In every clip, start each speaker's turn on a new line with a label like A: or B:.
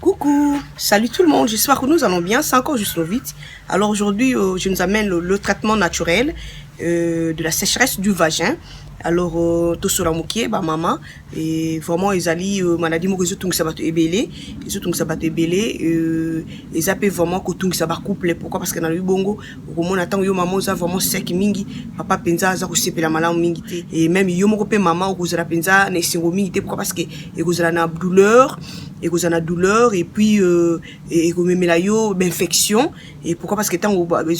A: Coucou, salut tout le monde, j'espère que nous allons bien, c'est encore juste vite. Alors aujourd'hui, je nous amène le traitement naturel de la sécheresse du vagin. Alors, tout sur la mouké, maman, et vraiment, ils allaient, maladie, moi, ils ont tout ça va te ébeler, ils ont tout ça va te ébeler, ils appellent vraiment que tout ça va coupler. Pourquoi? Parce que dans le bongo, au moment attend, yo maman, ça vraiment sec mingi, papa penza, ça aussi la maladie mingi, et même yo mon copain maman, vous la penza, n'est singo mingi, pourquoi? Parce que vous avez une douleur, et vous avez une douleur, et puis, et vous même la yo, infection, et pourquoi? Parce que tant vous avez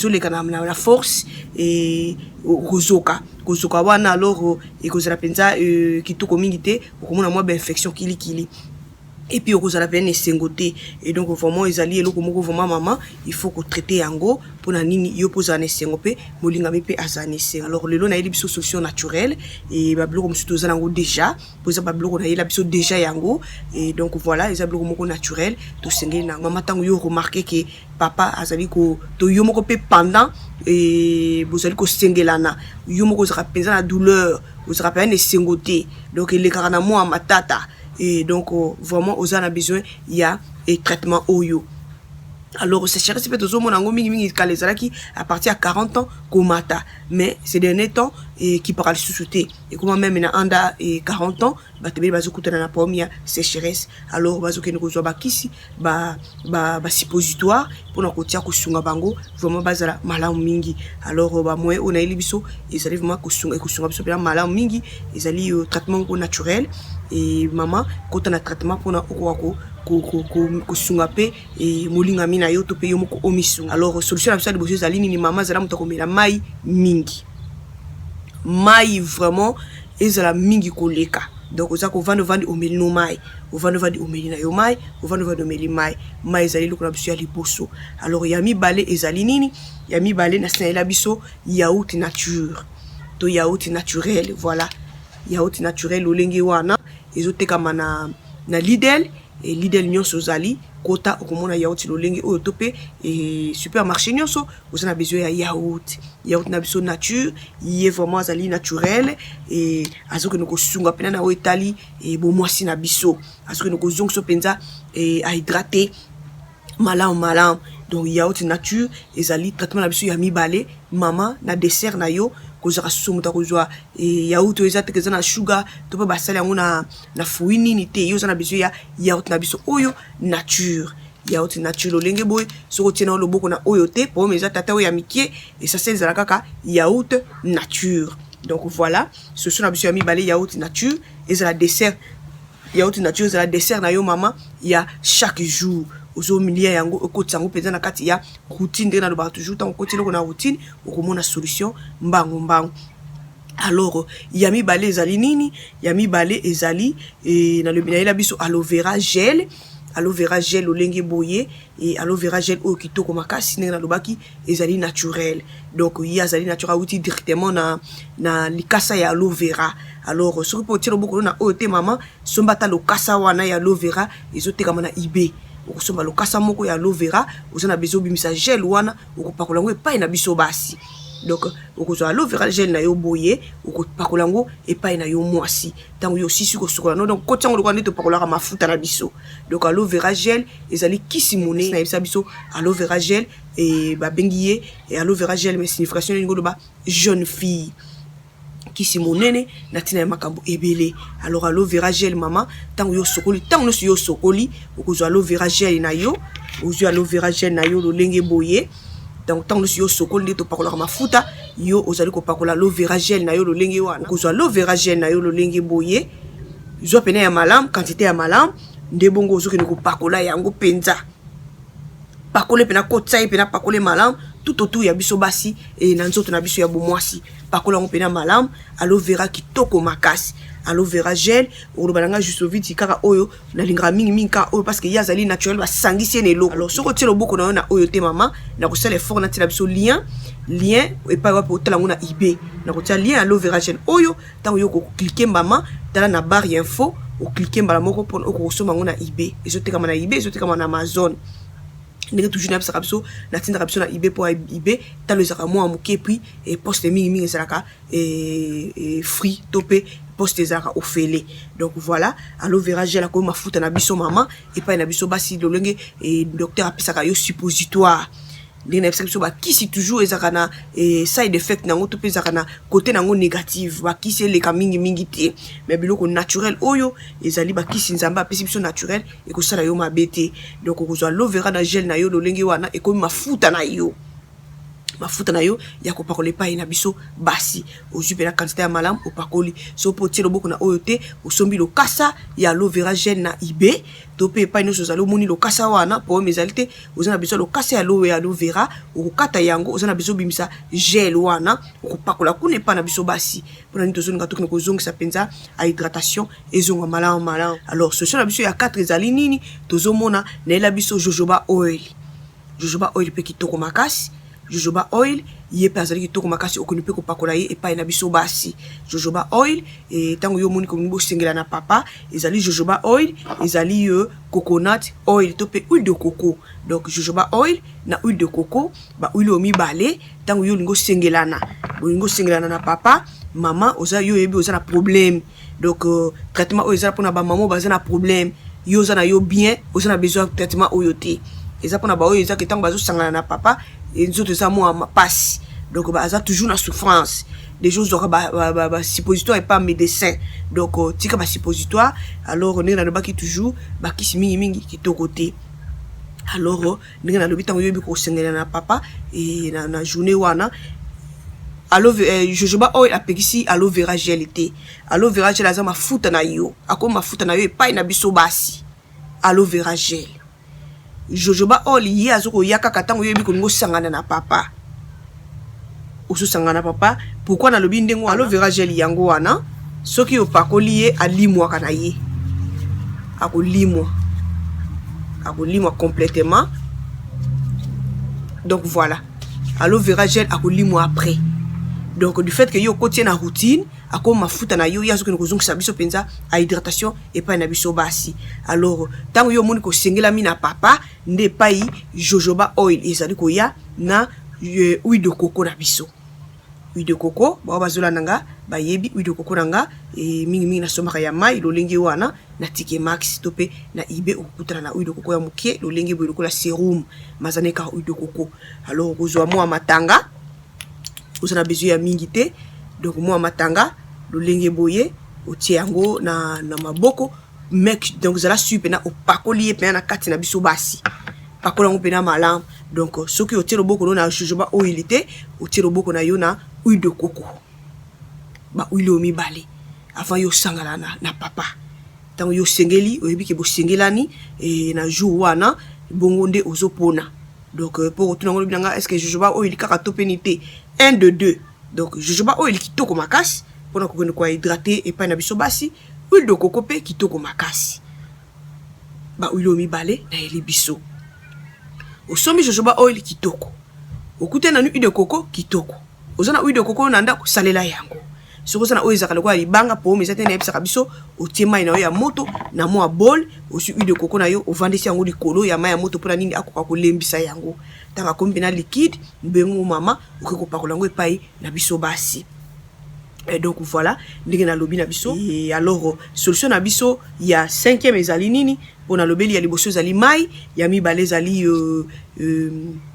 A: la force, et kozoka wana alors ekozala penza kitoko mingi te okomona mwa ba infection kili et puis okozala pene esengote et donc vraiment ezali eloko moko vraiment maman il faut ko traiter yango pona nini yo poza na esengo pe molinga pe azana esengo. Alors lelo na yeli biso solution naturelle et ba biloko musu tozala yango déjà poza ba biloko na yela biso déjà yango et donc voilà eza biloko moko naturel to sengeli na mama tango yo remarquer que papa azali ko to yo moko pe pendant et vous allez ko sengelana yo moko zaka penza na douleur vous zaka pene esengote donc il est carrément moi matata. Et donc, vraiment, on a besoin, il y a un traitement oyo. Alors, c'est cher, c'est peut-être mon ango mingi qui à partir à 40 ans, komata. Mais ces derniers temps, qui parle sous-souté. Et comment même, il y a anda et 40 ans, bah, tu vas écouter dans la première sécheresse. Alors, bah, ok, nous avons kisi, bah, suppositoire, pour nous côté à kusunga bango, vraiment, bah, la malam mingi. Alors, bah, moi, on a eu biso, ils allaient vraiment kusunga biso, bien malam mingi, ils allaient traitement naturel. Et maman, quand on a traitement pour na kusunga pe et molinga mina yo to pe yo moko omisu. Alors solution la biso de zali ni maman zala mutako mela mai mingi. Mai vraiment ezala mingi koleka. Donc oza ko vendre omeli no mai. O vendre omeli na yo mai, o vendre omeli mai. Mai ezali lokona biso ya liboso. Alors yami balé ezali nini? Yami balé na sala biso yaourt nature. To yaourt naturel, voilà. Yaourt naturel olenge wana ezoteka na Lidl et Lidl nyonso zali kota okomona yaourt lolenge oyo topé et supermarché nyonso vous avez besoin ya yaourt na biso nature yé vraiment azali naturel et azoke noko sunga pena na oetali et bo mwasi na biso azoke noko zongso penza et à hydrater malam donc yaourt nature ezali traitement na biso ya mibale mama na dessert na yo kozaka somuta kozwa et yaourt ezate kezana sugar to pa basala yango na fruit nini te yo zana biso ya yaourt na biso oyo nature yaourt nature lolenge boy soko tina loboko na oyo te po meza tata oyo ya mikie et ça c'est zala kaka yaourt nature. Donc voilà ce sont na biso ya mibale yaourt nature ezala dessert yaourt nature ezala dessert na yo mama ya chaque jour ozo milia yango okoti yango penza na kati ya routine de na lo ba toujours tant okoti loko na routine okomona solution mbango. Alors yami balé ezali nini yami balé ezali na le binayela biso aloe vera gel olenge boye et aloe vera gel o kitoko makasi na lobaki ezali naturel. Donc yazali naturel outil directement na likasa ya aloe vera. Alors soki po tiro boko na o te mama sombata lokasa wana ya aloe vera ezoteka na eBay. Okosomba lokasa moko ya aloe vera ozana bezo bimisa gel wana okopakola ngo epai na biso basi. Donc okozwa aloe vera gel na yo boye okopakola ngo epai na yo mwasi tango yo sisi ko sokola no donc kotiango lokwa ndito pakola mafuta na biso. Donc aloe vera gel ezali kisimone na yebisa biso aloe vera gel et ba bengiye et aloe vera gel mais signification ngo ba jeune fille kisi monene natina ya makambo ebele. Alors aloe vera gel mama tango yo sokoli okozwa aloe vera gel na yo ozwa aloe vera gel na yo lolenge boye donc tango yo sokoli ndeto pakola mafuta yo ozali ko pakola aloe vera gel na yo lolenge wana okozwa aloe vera gel na yo lolenge boye zwa pena ya malam quantité ya malam ndebongo ozoki ko pakola yango penza pakole pena kotsa pena pakole malam tout autour ya biso basi et na nzoto na biso ya bomwasi pakola ngo pena malam aloe vera kitoko makasi aloe vera gel olobalanga juste vite kaka oyo na lingra mingi ka oyo parce que yazali naturel ba sangisi elo. Alors soko telo boko na yo na oyo te mama na ko sala effort na tela biso lien et pas wa potala ngo na eBay na ko tia lien aloe vera gel oyo tango yo ko cliquer mama tala na barre info o cliquer mbala moko pour ko soma ngo na eBay ezoteka na eBay ezoteka na Amazon. Ndenge toujours na bisaka biso na tinda biso na eBay pour eBay talo ezaka moi amuke puis et poste mingi ezalaka et free topé poste ezaka ofele. Donc voilà, aloe vera gel ko mafuta na biso mama et pas na biso basi lolenge et docteur apisaka yo suppositoire. Ndenge na biso ba kisi toujours ezaka na side effect nango to pezaka na côté nango négatif ba kisi eleka mingi te, mais biloko naturel oyo ezali ba kisi nzamba apesi biso naturel et ko sala yo mabete. Donc okozwa aloe vera na gel na yo lolenge wana et ko mafuta na yo ya kopakola epai na biso basi ozwi pena quantité ya malamu opakoli so po tie loboko na oyo te osombi lokasa ya aloe vera gel na ibe to pe epai nyonso ozali omoni lokasa wana po oyo ezali te oza na biso lokasa ya aloe vera okokata yango oza na biso bimisa gel wana okopakola kuna epai na biso basi mpona nini tozolinga tokende kozongisa mpenza a hydratation ezonga malamu. Alors solution na biso ya 4 ezali nini tozomona nayela biso jojoba oil mpe kitoko makasi. Jojoba oil ye pe azali kitoko makasi okoni pe kopakola ye epai na biso basi. Jojoba oil tango yo moni komi bosengela na papa ezali jojoba oil ezali coconut oil to pe huile de coco. Donc jojoba oil na huile de coco ba huile omibale tango yo lingo sengelana na papa mama oza yo yebi oza na problème. Donc traitement oyo eza pona ba maman baza na problème yo oza na yo bien oza na besoin traitement oyo te eza pona ba oyo eza ke tango bazo sangana na papa et nous autres ça moi passe. Donc bah ça toujours la souffrance des choses ba suppositoire et pas médecin. Donc tika ba suppositoire alors on est dans le bas qui toujours ba ki mingi qui to côté. Alors on est dans le bitan yo bi ko sengela na papa et na journée wana jojoba oil apekisi aloe vera gel te. Aloe vera gel aza mafuta na yo akoma mafuta na yo epai na biso basi. Aloe vera gel jojoba oil ye azoko yaka katango yebi ko ngo sangana na papa oso sangana papa pourquoi na lobi ndengo aloe vera gel yango wana soki opakoli ye alimwa kana ye akolimwa complètement. Donc voilà aloe vera gel akolimwa après. Donc du fait que yo kotie na routine ako mafuta na yo yazo ko kozongisa biso penza a hydratation et pas na biso basi. Alors tango yo moni ko sengela mi na papa nde pai jojoba oil ezali ko ya na huile de coco na biso. Huile de coco ba bazola nanga ba yebi huile de coco nanga mingi na somaka ya mai lolenge wana na tike max topé na ibe okutana na huile de coco ya mukie lolenge bo lokola sérum mazaneka huile de coco. Alors kozwa mo matanga oza na besoin ya mingi te. Donc moi matanga lolenge boye otie yango na maboko mec donc zala super na opakoli ye pe na kati na biso basi pakola ngo pe na malamu. Donc soki otie loboko na jojoba oil te otie loboko na yo na huile de coco ba huile omibale avant yo sangala na papa tango yo sengeli oyebi ke bo sengelani na jour wana bongo nde ozopona. Donc pour retourner ngolo binanga est-ce que jojoba oil kaka topenité 1 de 2. Donc jojoba oil kitoko makasi pona ko ko hydrater et pas na biso basi huile de coco pe kitoko makasi ba huile omibale na eli biso osombi jojoba oil kitoko okute na huile de coco kitoko ozana huile de coco na nda kosalela yango soko sana oyo ezaka lokola libanga po meza te na yebisaka biso otie mai na yo ya moto na mwa bol osi huile de coco na yo ovandisi yango likolo ya mai ya moto mpona nini akoka kolembisa yango tanga kombi na liquide mbengo mama okoki kopakola yango epai na biso basi. Et donc voilà ndenge na lobi na biso. Et alors solution na biso ya 5e ezali nini pona lobeli ya liboso ezali mai ya mibale ezali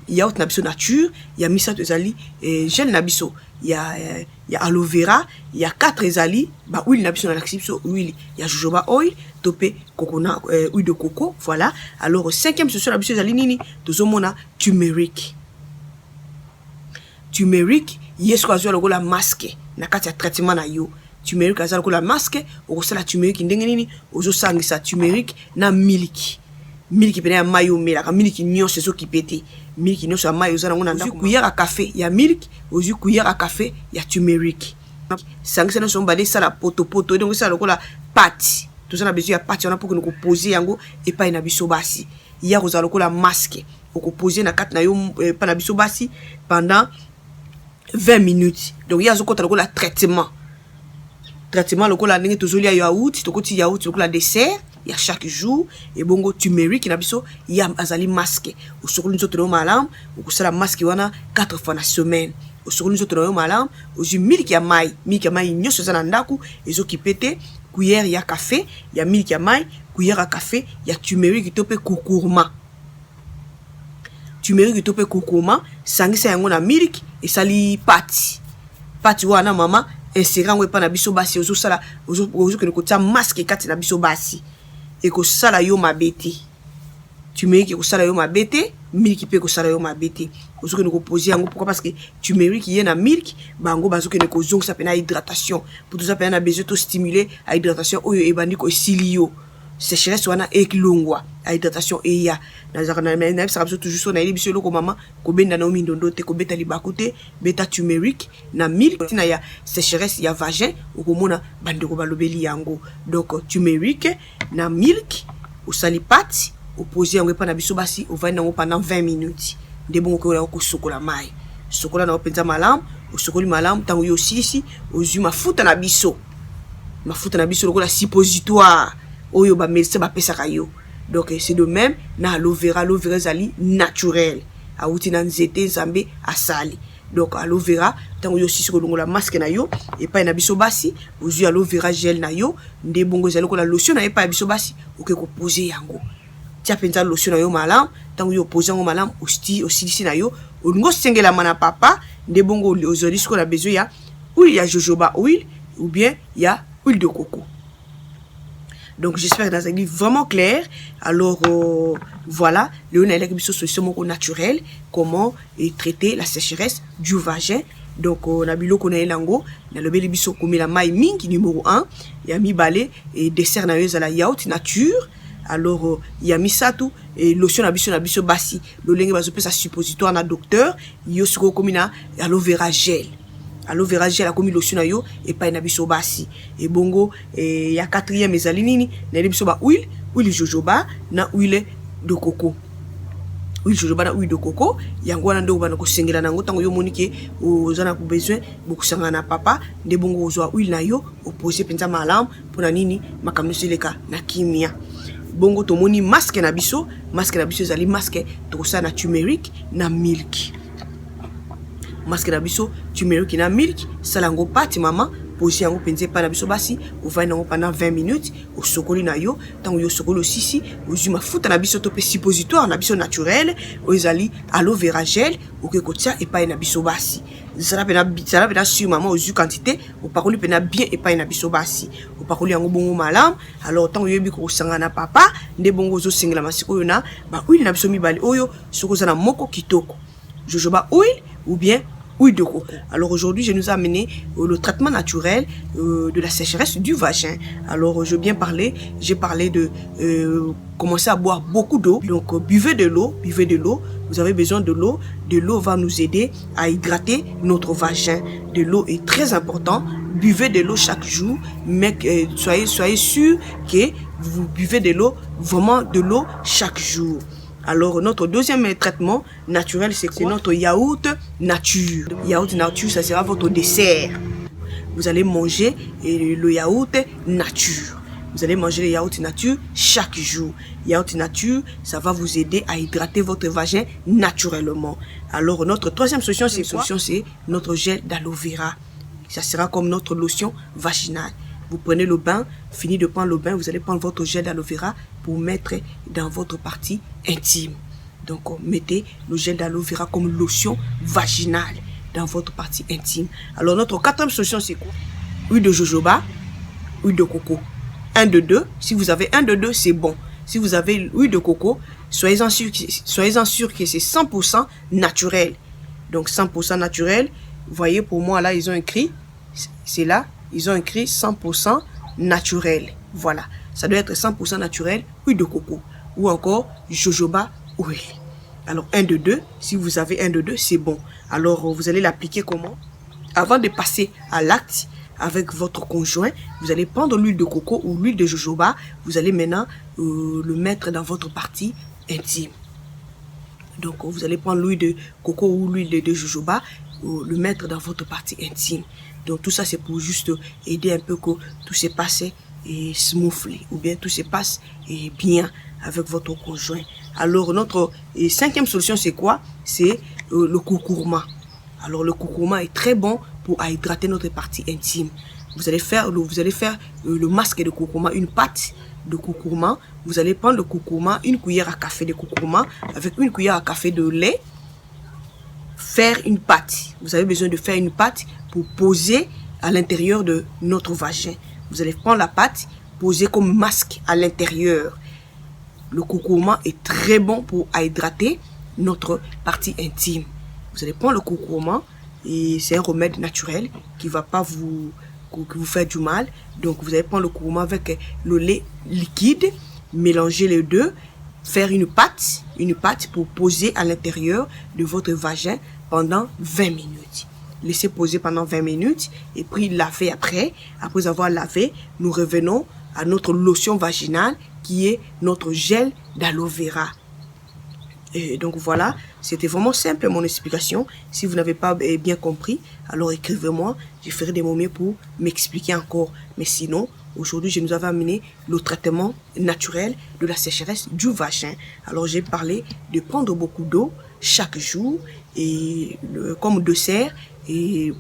A: yaourt na biso nature ya misato ezali gel na biso ya aloe vera ya 4 ezali ba huile na biso na biso huile ya jojoba oil topé coconut huile de coco. Voilà alors 5e solution na biso ezali nini tozomona turmeric yesko azwa lokola masque na kati ya traitement na yo. Turmeric azala lokola masque okosala turmeric ndenge nini ozosangisa turmeric na milk pena ya mai omelaka milk nyonso ezokipete milk nyonso ya mai oza nango na ndako cuillère à café ya milk ozwi cuillère à café ya turmeric sangisa nyonso mbale esala potopoto donc esala lokola pâte toza na besoin ya pâte wana mpo kende kopose yango epai na biso basi ya kozala lokola masque okopose na kati na yo epai na biso basi pendant 20 minutes. Donc il y a lokola traitement lokola ndenge tozolia yaourt tokoti yaourt lokola dessert ya chaque jour et bongo turmeric na biso ya azali masque osokoli nzoto no malamu okosala masque wana 4 fois na semaine osokoli nzoto na yo malamu, ozwi milk ya mai nyonso eza na ndaku ezokipe te, cuillère ya café ya milk ya mai, cuillère ya café ya turmeric to pe kurkuma. Turmeric to pe kurkuma sangisa yango na milk esali pati wana mama insera yango epa na biso basi ozosala ozokende kotia masque kati na biso basi ekosala yo mabe te. Turmeric ekosala yo mabe te, milk mpe ekosala yo mabe te. Ozokende koposer yango pourquoi parce que turmeric ye na milk bango bazokende kozongisa pena hydratation pour toza pena na besoin to stimuler a hydratation oyo ebandi ko esili yo sécheresse wana ekilongwa a hydratation eya nazaka na bisaka biso toujours so na eli biso loko mama kobenda na omindondo te kobeta libaku te beta turmeric na milk tina ya sécheresse ya vagin okomona bandeko balobeli yango. Donc turmeric na milk osali pati opposer yango epa na biso basi ovandi nango pendant 20 minutes nde bongo koyola kosokola mai sokola na openza malamu osokoli malamu tango yo silisi ozwi mafuta na biso lokola suppositoire oyo ba médecin ba pesaka yo. Donc c'est de même na aloe vera ezali naturel awuti na nzete nzambe asali. Donc aloe vera tango yo silisi kolongola masque na yo epa na biso basi ozwi aloe vera gel na yo nde bongo ezali kola lotion na epa biso basi oke ko poser yango tia penza lotion na yo malamu tango yo poser yango malamu osilisi na yo olingo sengela mana papa nde bongo ozoli siko na besoin ya huile ya jojoba oil ou bien ya huile de coco. Donc j'espère que ça est vraiment clair. Alors voilà, le solution naturelle, comment traiter la sécheresse du vagin. Donc on a bilo konae lango, na le beli biso komi la mai mingi numéro 1, ya mi balé et dessert na yo la yaourt nature. Alors il y a mis ça tout et lotion na biso basi le lenge bazo pesa suppositoire na docteur yo siko komi na aloe vera gel a komi lotion na yo et pa na biso basi et bongo et ya quatrième ezali nini na biso ba huile jojoba na huile de coco yango wana ndo bana ko sengela nango tango yo monike ozana ku besoin beaucoup sanga na papa nde bongo ozwa huile na yo opposer penza malamu pona nini makamno seleka na kimia. Bongo tomoni masque na biso ezali masque tokosa na turmeric na milk. Masque na biso turmeric na milk salango pati mama posi yango penze pa na biso basi ovani nango pendant 20 minutes osokoli na yo tango yo sokoli osisi ozwi mafuta na biso to pe suppositoire na biso naturel ezali aloe vera gel oke kotia epai na biso basi zala pena sur mama ozwi quantité opakoli pena bien epai na biso basi opakoli yango bongo malamu. Alors tango yebi ko sanga na papa nde bongo ozosengela masiko oyo na ba huile na biso mibale oyo soko za na moko kitoko jojoba oil ou bien huile de coco. Alors aujourd'hui, je nous ai amené le traitement naturel de la sécheresse du vagin. Alors j'ai parlé de commencer à boire beaucoup d'eau. Donc buvez de l'eau, vous avez besoin de l'eau. De l'eau va nous aider à hydrater notre vagin. De l'eau est très important. Buvez de l'eau chaque jour, mais soyez sûr que vous buvez de l'eau, vraiment de l'eau chaque jour. Alors, notre deuxième traitement naturel, c'est notre yaourt nature. Yaourt nature, ça sera votre dessert. Vous allez manger le yaourt nature. Vous allez manger le yaourt nature chaque jour. Yaourt nature, ça va vous aider à hydrater votre vagin naturellement. Alors, notre troisième solution, c'est notre gel d'aloe vera. Ça sera comme notre lotion vaginale. Vous prenez le bain, fini de prendre le bain, vous allez prendre votre gel d'aloe vera pour mettre dans votre partie intime. Donc, mettez le gel d'aloe vera comme lotion vaginale dans votre partie intime. Alors, notre quatrième solution, c'est quoi? Huile de jojoba, huile de coco. Un de deux. Si vous avez un de deux, c'est bon. Si vous avez huile de coco, soyez-en sûr que c'est 100% naturel. Donc, 100% naturel. Vous voyez, pour moi, là, ils ont écrit, c'est là. Ils ont écrit 100% naturel. Voilà. Ça doit être 100% naturel, huile de coco. Ou encore jojoba oil. Alors, un de deux. Si vous avez un de deux, c'est bon. Alors, vous allez l'appliquer comment? Avant de passer à l'acte avec votre conjoint, vous allez prendre l'huile de coco ou l'huile de jojoba. Vous allez maintenant le mettre dans votre partie intime. Donc, vous allez prendre l'huile de coco ou l'huile de jojoba, le mettre dans votre partie intime. Donc tout ça c'est pour juste aider un peu que tout se passe et smoothly ou bien tout se passe et bien avec votre conjoint. Alors notre cinquième solution c'est quoi? C'est le kurkuma. Alors le curcuma est très bon pour hydrater notre partie intime. Vous allez faire le masque de curcuma, une pâte de curcuma. Vous allez prendre le curcuma, une cuillère à café de curcuma avec une cuillère à café de lait. Faire une pâte. Vous avez besoin de faire une pâte pour poser à l'intérieur de notre vagin. Vous allez prendre la pâte, poser comme masque à l'intérieur. Le curcuma est très bon pour hydrater notre partie intime. Vous allez prendre le curcuma et c'est un remède naturel qui ne va pas vous faire du mal. Donc vous allez prendre le curcuma avec le lait liquide, mélanger les deux, faire une pâte pour poser à l'intérieur de votre vagin pendant 20 minutes. Laissez poser pendant 20 minutes et puis laver après. Après avoir lavé, nous revenons à notre lotion vaginale qui est notre gel d'aloe vera. Et donc voilà, c'était vraiment simple mon explication. Si vous n'avez pas bien compris, alors écrivez-moi, je ferai des moments pour m'expliquer encore. Mais sinon, aujourd'hui, je nous avais amené le traitement naturel de la sécheresse du vagin. Alors j'ai parlé de prendre beaucoup d'eau chaque jour et comme dessert et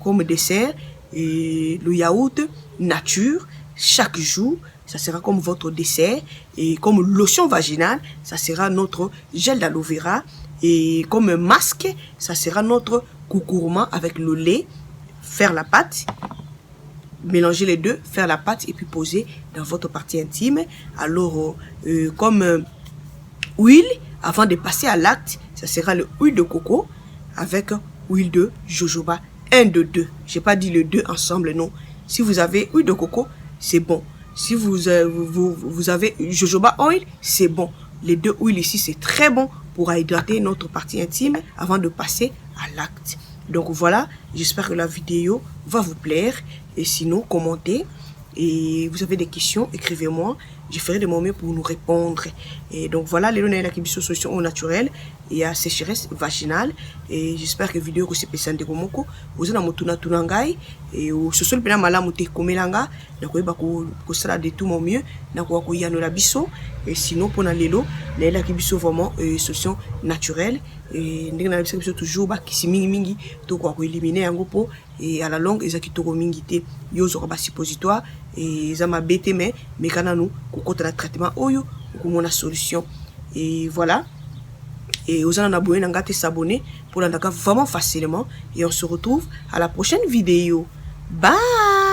A: le yaourt nature chaque jour. Ça sera comme votre dessert et comme lotion vaginale, ça sera notre gel d'aloe vera et comme masque, ça sera notre curcuma avec le lait. Faire la pâte, mélanger les deux, faire la pâte et puis poser dans votre partie intime. Alors, comme huile, avant de passer à l'acte, ça sera l'huile de coco avec huile de jojoba. Un de deux. J'ai pas dit les deux ensemble, non. Si vous avez huile de coco, c'est bon. Si vous avez jojoba oil, c'est bon. Les deux huiles ici, c'est très bon pour hydrater notre partie intime avant de passer à l'acte. Donc voilà, j'espère que la vidéo va vous plaire. Et sinon, commentez. Et vous avez des questions, écrivez-moi. Je ferai des moments pour nous répondre. Et donc voilà, les données qui sont solution au naturel et à sécheresse vaginale. Et j'espère que la vidéo est spéciale de Komoko. Vous avez motuna tunangai et au social pena malamu te komelanga. Donc oui, ko sera de tout mon mieux. Donc ko yano la biso. Et sinon pour lelo, les la qui biso vraiment solution naturelle. Et ndenge na biso toujours ba kisi mingi mingi to ko éliminer yango po et à la longue ezaki to mingi te yo zo ba suppositoire et ça m'a bêté mais kana nous ko kota la traitement oyo ko mona solution. Et voilà. Et aux gens abonnés n'ont qu'à s'abonner pour l'entendre vraiment facilement. Et on se retrouve à la prochaine vidéo. Bye!